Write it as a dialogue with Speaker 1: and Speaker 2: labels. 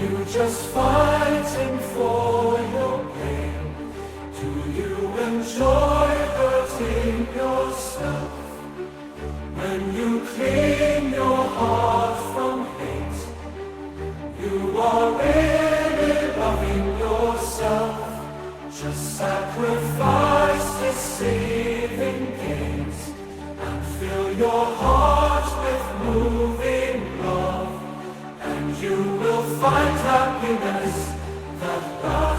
Speaker 1: you just fighting for your pain? Do you enjoy hurting yourself? When you clean your heart from hate, you are really loving yourself. Just sacrifice deceiving gains and fill your heart with moving love, and you will find happiness that lasts.